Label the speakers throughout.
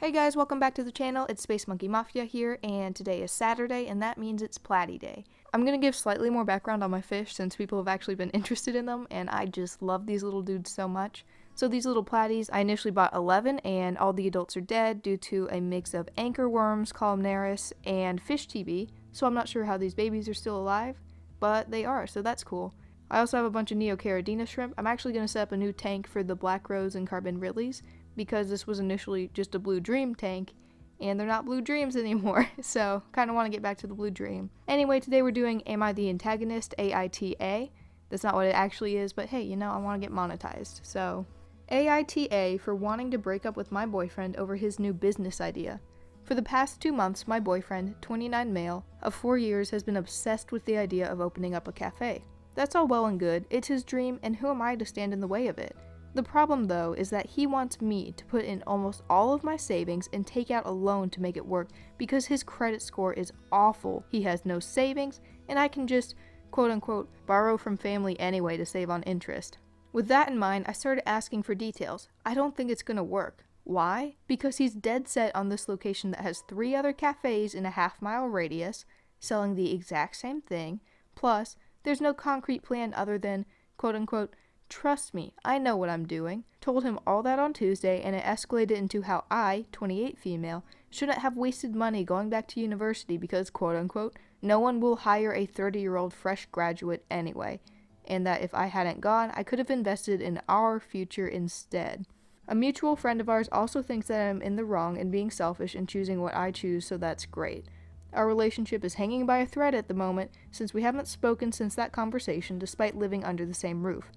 Speaker 1: Hey guys, welcome back to the channel. It's Space Monkey Mafia here, and today is Saturday, and that means it's Platy Day. I'm gonna give slightly more background on my fish since people have actually been interested in them, and I just love these little dudes so much. So these little platies, I initially bought 11, and all the adults are dead due to a mix of anchor worms, columnaris, and fish TB, so I'm not sure how these babies are still alive, but they are, so that's cool. I also have a bunch of Neocaridina shrimp. I'm actually going to set up a new tank for the black rose and carbon ridleys, because this was initially just a blue dream tank, and they're not blue dreams anymore, so kind of want to get back to the blue dream. Anyway, today we're doing Am I the Antagonist, AITA. That's not what it actually is, but hey, you know, I want to get monetized, so. AITA for wanting to break up with my boyfriend over his new business idea. For the past 2 months, my boyfriend, 29 male, of 4 years, has been obsessed with the idea of opening up a cafe. That's all well and good, it's his dream, and who am I to stand in the way of it? The problem, though, is that he wants me to put in almost all of my savings and take out a loan to make it work because his credit score is awful. He has no savings, and I can just, quote-unquote, borrow from family anyway to save on interest. With that in mind, I started asking for details. I don't think it's gonna work. Why? Because he's dead set on this location that has 3 other cafes in a half-mile radius, selling the exact same thing, plus there's no concrete plan other than, quote-unquote, trust me, I know what I'm doing. Told him all that on Tuesday, and it escalated into how I, 28 female, shouldn't have wasted money going back to university because, quote-unquote, no one will hire a 30-year-old fresh graduate anyway, and that if I hadn't gone, I could have invested in our future instead. A mutual friend of ours also thinks that I'm in the wrong and being selfish and choosing what I choose, so that's great. Our relationship is hanging by a thread at the moment, since we haven't spoken since that conversation despite living under the same roof.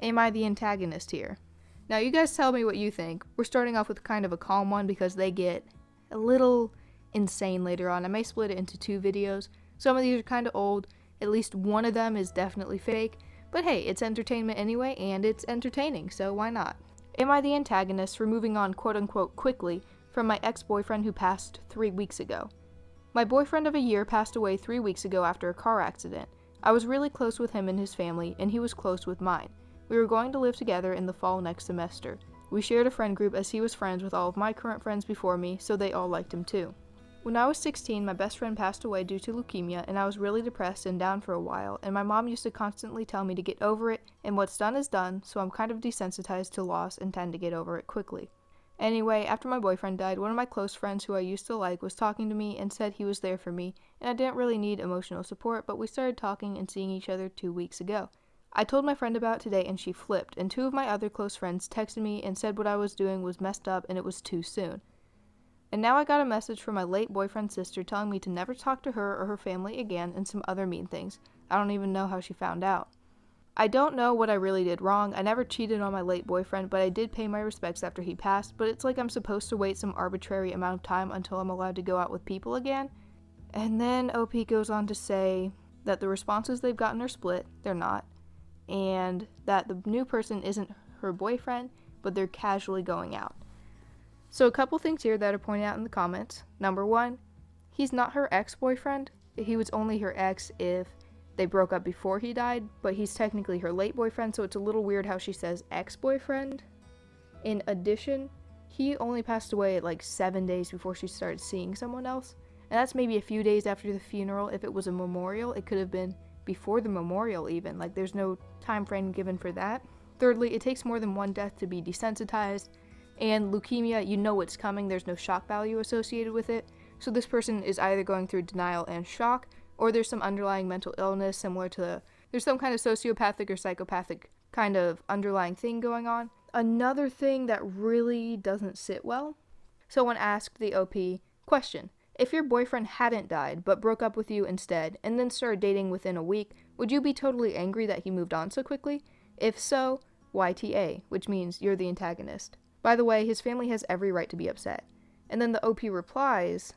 Speaker 1: Am I the antagonist here? Now you guys tell me what you think. We're starting off with kind of a calm one because they get a little insane later on. I may split it into 2 videos. Some of these are kind of old. At least one of them is definitely fake. But hey, it's entertainment anyway, and it's entertaining, so why not? Am I the antagonist for moving on quote-unquote quickly from my ex-boyfriend who passed 3 weeks ago? My boyfriend of a year passed away 3 weeks ago after a car accident. I was really close with him and his family, and he was close with mine. We were going to live together in the fall next semester. We shared a friend group as he was friends with all of my current friends before me, so they all liked him too. When I was 16, my best friend passed away due to leukemia, and I was really depressed and down for a while, and my mom used to constantly tell me to get over it, and what's done is done, so I'm kind of desensitized to loss and tend to get over it quickly. Anyway, after my boyfriend died, one of my close friends who I used to like was talking to me and said he was there for me, and I didn't really need emotional support, but we started talking and seeing each other 2 weeks ago. I told my friend about it today and she flipped, and 2 of my other close friends texted me and said what I was doing was messed up and it was too soon. And now I got a message from my late boyfriend's sister telling me to never talk to her or her family again and some other mean things. I don't even know how she found out. I don't know what I really did wrong. I never cheated on my late boyfriend, but I did pay my respects after he passed, but it's like I'm supposed to wait some arbitrary amount of time until I'm allowed to go out with people again. And then OP goes on to say that the responses they've gotten are split, they're not, and that the new person isn't her boyfriend, but they're casually going out. So a couple things here that are pointed out in the comments. Number 1, he's not her ex-boyfriend. He was only her ex if they broke up before he died, but he's technically her late boyfriend, so it's a little weird how she says ex-boyfriend. In addition, he only passed away like 7 days before she started seeing someone else, and that's maybe a few days after the funeral. If it was a memorial, it could have been before the memorial even, like there's no time frame given for that. Thirdly, it takes more than one death to be desensitized, and leukemia, you know it's coming, there's no shock value associated with it, so this person is either going through denial and shock, or there's some underlying mental illness similar to, there's some kind of sociopathic or psychopathic kind of underlying thing going on. Another thing that really doesn't sit well, someone asked the OP, question, if your boyfriend hadn't died but broke up with you instead and then started dating within a week, would you be totally angry that he moved on so quickly? If so, YTA, which means you're the antagonist. By the way, his family has every right to be upset. And then the OP replies,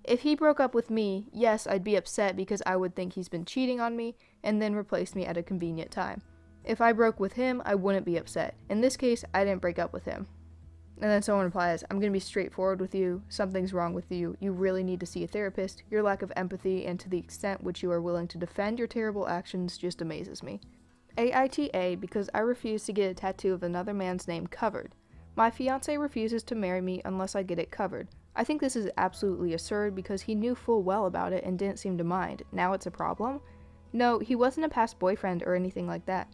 Speaker 1: if he broke up with me, yes, I'd be upset because I would think he's been cheating on me and then replaced me at a convenient time. If I broke with him, I wouldn't be upset. In this case, I didn't break up with him. And then someone replies, I'm going to be straightforward with you. Something's wrong with you. You really need to see a therapist. Your lack of empathy and to the extent which you are willing to defend your terrible actions just amazes me. AITA because I refuse to get a tattoo of another man's name covered. My fiancé refuses to marry me unless I get it covered. I think this is absolutely absurd because he knew full well about it and didn't seem to mind. Now it's a problem? No, he wasn't a past boyfriend or anything like that.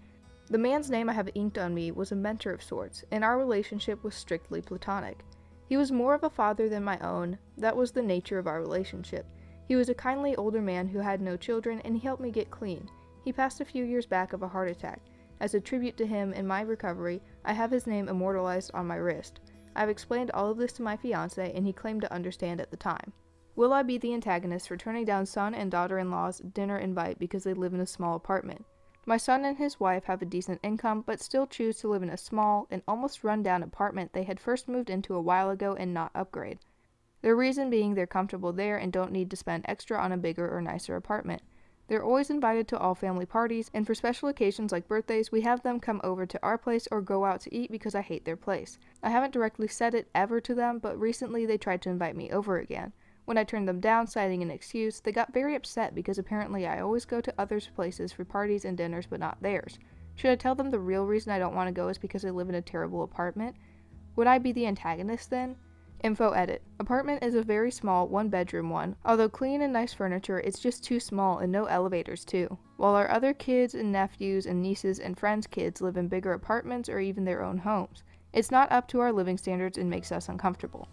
Speaker 1: The man's name I have inked on me was a mentor of sorts, and our relationship was strictly platonic. He was more of a father than my own. That was the nature of our relationship. He was a kindly older man who had no children, and he helped me get clean. He passed a few years back of a heart attack. As a tribute to him in my recovery, I have his name immortalized on my wrist. I've explained all of this to my fiancé, and he claimed to understand at the time. Will I be the antagonist for turning down son and daughter-in-law's dinner invite because they live in a small apartment? My son and his wife have a decent income, but still choose to live in a small and almost run-down apartment they had first moved into a while ago and not upgrade. Their reason being they're comfortable there and don't need to spend extra on a bigger or nicer apartment. They're always invited to all family parties, and for special occasions like birthdays, we have them come over to our place or go out to eat because I hate their place. I haven't directly said it ever to them, but recently they tried to invite me over again. When I turned them down, citing an excuse, they got very upset because apparently I always go to others' places for parties and dinners but not theirs. Should I tell them the real reason I don't want to go is because I live in a terrible apartment? Would I be the antagonist then? Info edit. Apartment is a very small, one-bedroom one. Although clean and nice furniture, it's just too small and no elevators too. While our other kids and nephews and nieces and friends' kids live in bigger apartments or even their own homes. It's not up to our living standards and makes us uncomfortable.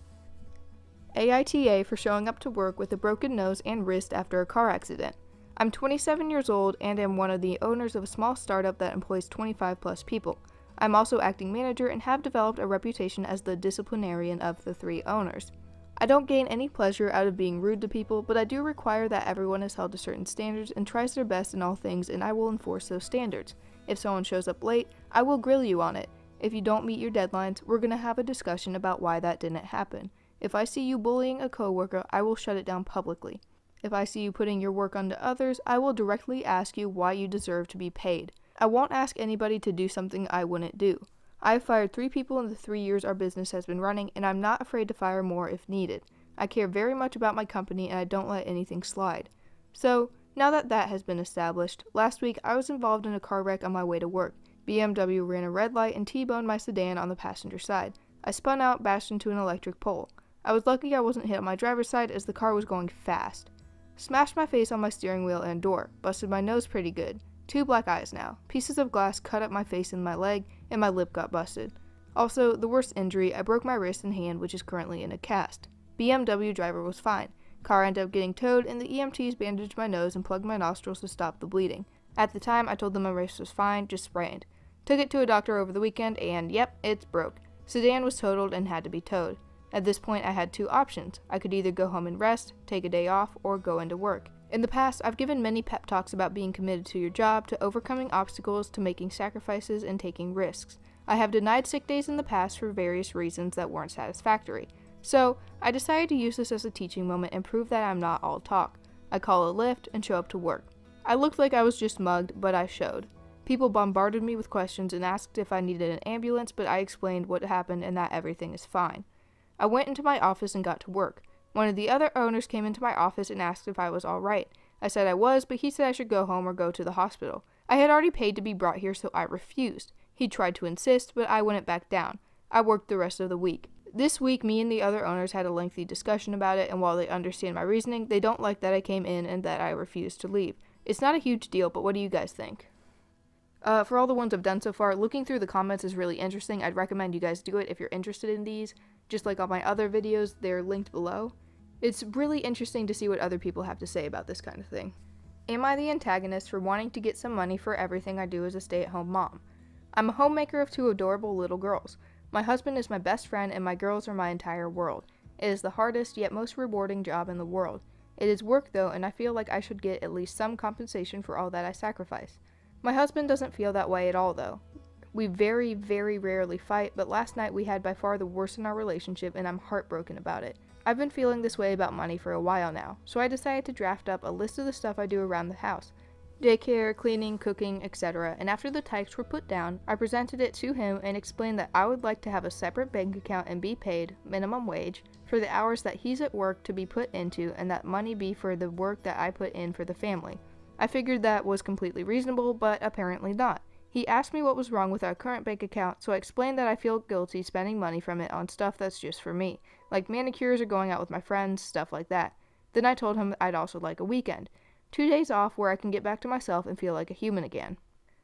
Speaker 1: AITA for showing up to work with a broken nose and wrist after a car accident. I'm 27 years old and am one of the owners of a small startup that employs 25 plus people. I'm also acting manager and have developed a reputation as the disciplinarian of the 3 owners. I don't gain any pleasure out of being rude to people, but I do require that everyone is held to certain standards and tries their best in all things, and I will enforce those standards. If someone shows up late, I will grill you on it. If you don't meet your deadlines, we're going to have a discussion about why that didn't happen. If I see you bullying a coworker, I will shut it down publicly. If I see you putting your work onto others, I will directly ask you why you deserve to be paid. I won't ask anybody to do something I wouldn't do. I have fired 3 people in the 3 years our business has been running, and I'm not afraid to fire more if needed. I care very much about my company, and I don't let anything slide. So, now that that has been established, last week I was involved in a car wreck on my way to work. BMW ran a red light and T-boned my sedan on the passenger side. I spun out, bashed into an electric pole. I was lucky I wasn't hit on my driver's side as the car was going fast. Smashed my face on my steering wheel and door. Busted my nose pretty good. 2 black eyes now. Pieces of glass cut up my face and my leg, and my lip got busted. Also, the worst injury, I broke my wrist and hand, which is currently in a cast. BMW driver was fine. Car ended up getting towed, and the EMTs bandaged my nose and plugged my nostrils to stop the bleeding. At the time, I told them my wrist was fine, just sprained. Took it to a doctor over the weekend, and yep, it's broke. Sedan was totaled and had to be towed. At this point, I had 2 options. I could either go home and rest, take a day off, or go into work. In the past, I've given many pep talks about being committed to your job, to overcoming obstacles, to making sacrifices, and taking risks. I have denied sick days in the past for various reasons that weren't satisfactory. So, I decided to use this as a teaching moment and prove that I'm not all talk. I call a lift and show up to work. I looked like I was just mugged, but I showed. People bombarded me with questions and asked if I needed an ambulance, but I explained what happened and that everything is fine. I went into my office and got to work. One of the other owners came into my office and asked if I was all right. I said I was, but he said I should go home or go to the hospital. I had already paid to be brought here, so I refused. He tried to insist, but I wouldn't back down. I worked the rest of the week. This week, me and the other owners had a lengthy discussion about it, and while they understand my reasoning, they don't like that I came in and that I refused to leave. It's not a huge deal, but what do you guys think? For all the ones I've done so far, looking through the comments is really interesting. I'd recommend you guys do it if you're interested in these. Just like all my other videos, they're linked below. It's really interesting to see what other people have to say about this kind of thing. Am I the antagonist for wanting to get some money for everything I do as a stay-at-home mom? I'm a homemaker of 2 adorable little girls. My husband is my best friend and my girls are my entire world. It is the hardest yet most rewarding job in the world. It is work though, and I feel like I should get at least some compensation for all that I sacrifice. My husband doesn't feel that way at all though. We very, very rarely fight, but last night we had by far the worst in our relationship and I'm heartbroken about it. I've been feeling this way about money for a while now, so I decided to draft up a list of the stuff I do around the house. Daycare, cleaning, cooking, etc. And after the types were put down, I presented it to him and explained that I would like to have a separate bank account and be paid, minimum wage, for the hours that he's at work to be put into and that money be for the work that I put in for the family. I figured that was completely reasonable, but apparently not. He asked me what was wrong with our current bank account, so I explained that I feel guilty spending money from it on stuff that's just for me, like manicures or going out with my friends, stuff like that. Then I told him I'd also like a weekend, 2 days off where I can get back to myself and feel like a human again.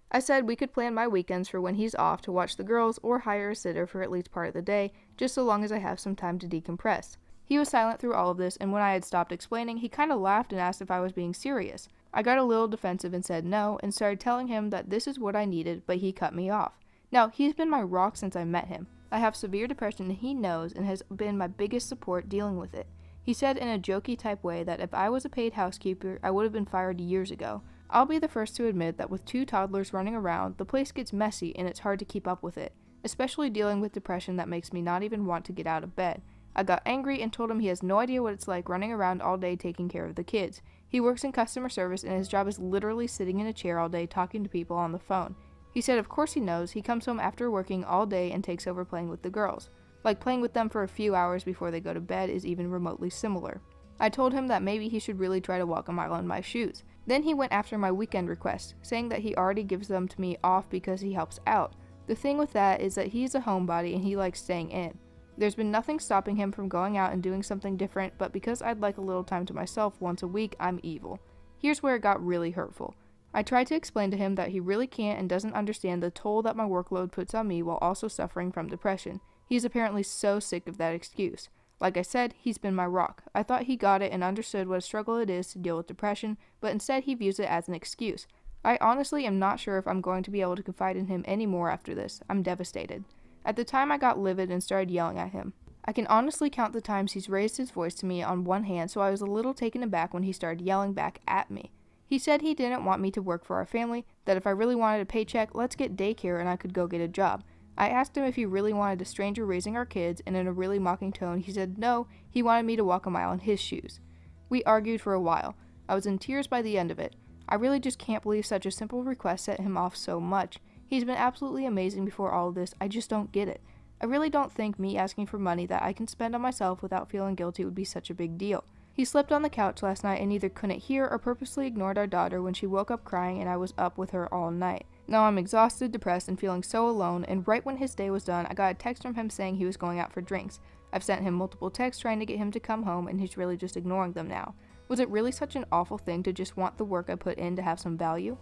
Speaker 1: I said we could plan my weekends for when he's off to watch the girls or hire a sitter for at least part of the day, just so long as I have some time to decompress. He was silent through all of this, and when I had stopped explaining, he kind of laughed and asked if I was being serious. I got a little defensive and said no, and started telling him that this is what I needed, but he cut me off. Now, he's been my rock since I met him. I have severe depression and he knows and has been my biggest support dealing with it. He said in a jokey type way that if I was a paid housekeeper, I would have been fired years ago. I'll be the first to admit that with 2 toddlers running around, the place gets messy and it's hard to keep up with it, especially dealing with depression that makes me not even want to get out of bed. I got angry and told him he has no idea what it's like running around all day taking care of the kids. He works in customer service and his job is literally sitting in a chair all day talking to people on the phone. He said of course he knows. He comes home after working all day and takes over playing with the girls. Like playing with them for a few hours before they go to bed is even remotely similar. I told him that maybe he should really try to walk a mile in my shoes. Then he went after my weekend requests, saying that he already gives them to me off because he helps out. The thing with that is that he's a homebody and he likes staying in. There's been nothing stopping him from going out and doing something different, but because I'd like a little time to myself once a week, I'm evil. Here's where it got really hurtful. I tried to explain to him that he really can't and doesn't understand the toll that my workload puts on me while also suffering from depression. He's apparently so sick of that excuse. Like I said, he's been my rock. I thought he got it and understood what a struggle it is to deal with depression, but instead he views it as an excuse. I honestly am not sure if I'm going to be able to confide in him anymore after this. I'm devastated. At the time I got livid and started yelling at him. I can honestly count the times he's raised his voice to me on one hand, so I was a little taken aback when he started yelling back at me. He said he didn't want me to work for our family, that if I really wanted a paycheck, let's get daycare and I could go get a job. I asked him if he really wanted a stranger raising our kids, and in a really mocking tone, he said no, he wanted me to walk a mile in his shoes. We argued for a while. I was in tears by the end of it. I really just can't believe such a simple request set him off so much. He's been absolutely amazing before all of this, I just don't get it. I really don't think me asking for money that I can spend on myself without feeling guilty would be such a big deal. He slept on the couch last night and either couldn't hear or purposely ignored our daughter when she woke up crying and I was up with her all night. Now I'm exhausted, depressed, and feeling so alone, and right when his day was done, I got a text from him saying he was going out for drinks. I've sent him multiple texts trying to get him to come home, and he's really just ignoring them now. Was it really such an awful thing to just want the work I put in to have some value?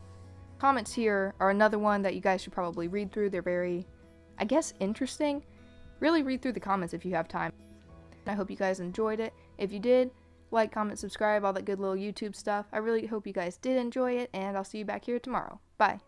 Speaker 1: Comments here are another one that you guys should probably read through. They're very, I guess, interesting. Really read through the comments if you have time. I hope you guys enjoyed it. If you did, like, comment, subscribe, all that good little YouTube stuff. I really hope you guys did enjoy it, and I'll see you back here tomorrow. Bye.